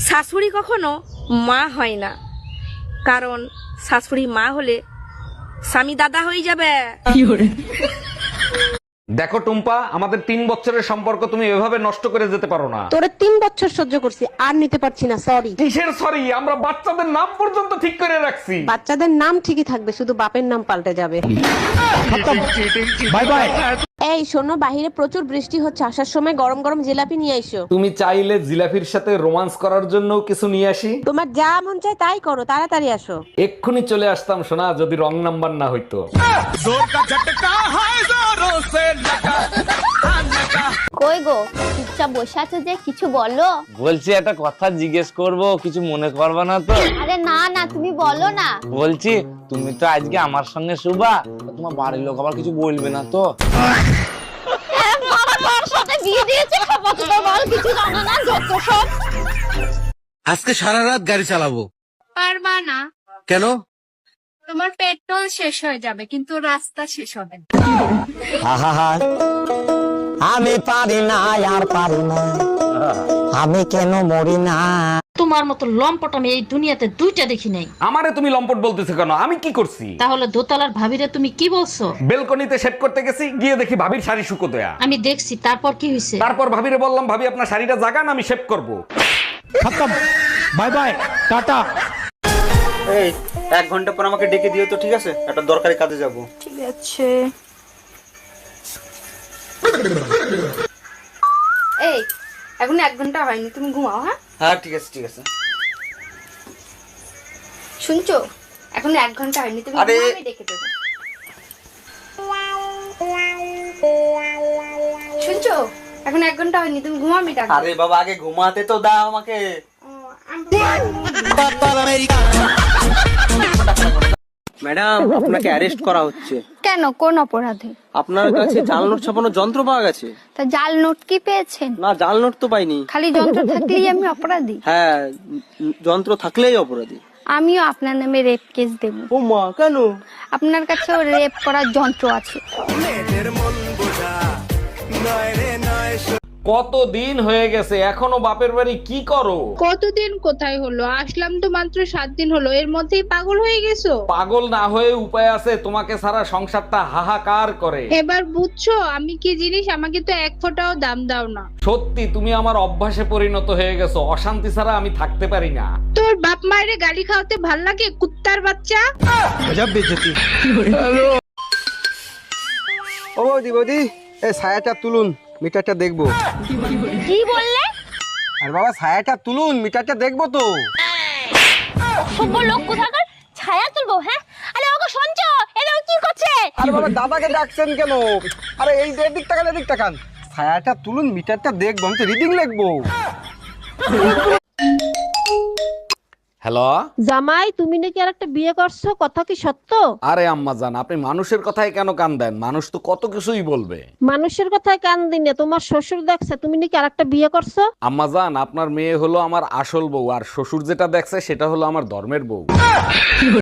শাশুড়ি কখনো মা হয় না, কারণ শাশুড়ি মা হলে স্বামী দাদা হয়ে যাবে। দেখো টুম্পা, আমাদের 3 বছরের সম্পর্ক তুমি এভাবে নষ্ট করে যেতে পারো না। তোরে 3 বছর সহ্য করছি, আর নিতে পারছি না, সরি। কিসের সরি? আমরা বাচ্চাদের নাম পর্যন্ত ঠিক করে রাখছি। বাচ্চাদের নাম ঠিকই থাকবে, শুধু বাপের নাম পাল্টে যাবে। Bye bye. এই শোনো, বাহিরে প্রচুর বৃষ্টি হচ্ছে, আসার সময় গরম গরম জিলাপি নিয়ে আইসো। তুমি চাইলে জিলাফির সাথে রোমান্স করার জন্য কিছু নিয়ে আসি। তোমার যা মন চায় তাই করো, তাড়াতাড়ি আসো। এক্ষুনি চলে আসতাম সোনা, যদি রং নাম্বার না হইতো। কই গো, চুপচাপ বসে আছো যে, কিছু বলো। বলছি একটা কথা জিজ্ঞেস করব, কিছু মনে করবে না তো? আরে না না, তুমি বলো না। বলছি তুমি তো আজকে আমার সঙ্গে শুবা, তোমার বাড়ির লোক আবার কিছু বলবে না তো? বাবা তোর সাথে বিয়ে দিয়েছে, খবর তো বল, কিছু জানো না, যত সব। আজকে সারা রাত গাড়ি চালাবো। পারবা না। কেন? তোমার পেট্রোল শেষ হয়ে যাবে, কিন্তু রাস্তা শেষ হবে না। আমি পারি না, আর পারি না, আমি কেন মরি না। তোমার মতো লম্পট আমি এই দুনিয়াতে দুইটা দেখি নাই। আমারে তুমি লম্পট বলতেছো কেন? আমি কি করছি? তাহলে দোতলার ভাবিরে তুমি কি বলছো? বেলকনিতে শেভ করতে গেছি, গিয়ে দেখি ভাবির শাড়ি শুকোতয়া। আমি দেখছি, তারপর কি হয়েছে? তারপর ভাবিরে বললাম, ভাবি আপনার শাড়িটা জাগান, আমি শেভ করব। Bye bye, tata. এই 1 ঘন্টা পর আমাকে ডেকে দিও তো, ঠিক আছে? একটা দরকারি কাজে যাব। ঠিক আছে। এই এখন 1 ঘন্টা হয়নি, তুমি ঘুমাও। হ্যাঁ হ্যাঁ ঠিক আছে ঠিক আছে। শুনছো, এখন 1 ঘন্টা হয়নি, তুমি আরে- ঘুমাও, আমি ডেকে দেবো। শুনছো, এখন 1 ঘন্টা হয়নি, তুমি ঘুমাও, আমি ডাকবো। আরে বাবা, আগে ঘুমাতে তো দাও আমাকে। ম্যাডাম, আপনাকে অ্যারেস্ট করা হচ্ছে। কেন, কোন অপরাধে? আপনার কাছে জাল নোট ছাপানোর যন্ত্র পাওয়া গেছে। তা জাল নোট কি পেয়েছেন? না, জাল নোট তো পাইনি। খালি যন্ত্র থাকলেই আমি অপরাধী? হ্যাঁ, যন্ত্র থাকলেই অপরাধী। আমিও আপনার নামে রেপ কেস দেব। ও মা, কেন? আপনার কাছে রেপ করার যন্ত্র আছে। কতদিন হয়ে গেছে, এখনো বাপের বাড়ি কি করো? কতদিন কোথায় হলো, আসলাম তো মাত্র 7 দিন হলো, এর মধ্যেই পাগল হয়ে গেছো? পাগল না হয়ে উপায় আছে? তোমাকে সারা সংসারটা হাহাকার করে। এবার বুঝছো আমি কি জিনিস? আমাকে তো 1 ফোঁটাও দাম দাও না। সত্যি তুমি আমার অভ্যাসে পরিণত হয়ে গেছো, অশান্তি ছাড়া আমি থাকতে পারি না। তোর বাপ মায়ের গালি খাওয়াতে ভাল লাগে, কুত্তার বাচ্চা। ও বৌদি, বৌদি, এই ছায়াটা তুলুন, মিটারটা দেখবো। কি বললে? আর বাবা, ছায়াটা তুলুন, মিটারটা দেখবো তো। সভ্য লোক কোথাকার, ছায়া তুলবো? হ্যাঁ, আরে ওগো শুনছো, এরা কি করছে? আরে বাবা, দাদাকে ডাকছেন কেন? আরে এই এদিক তাকান, এদিক তাকান। ছায়াটা তুলুন, মিটারটা দেখবো, আমি তো রিডিং লিখবো। হ্যালো। জামাই, তুমি নাকি আর একটা বিয়ে করছো, কথা কি সত্য? আরে আম্মা জান, আপনি মানুষের কথায় কেন কান দেন? মানুষ তো কত কিছুই বলবে। মানুষের কথায় কান দিনে তোমার শ্বশুর দেখছে তুমি নাকি আর একটা বিয়ে করছো। আম্মা জান, আপনার মেয়ে হলো আমার আসল বউ, আর শ্বশুর যেটা দেখছে সেটা হলো আমার ধর্মের বউ।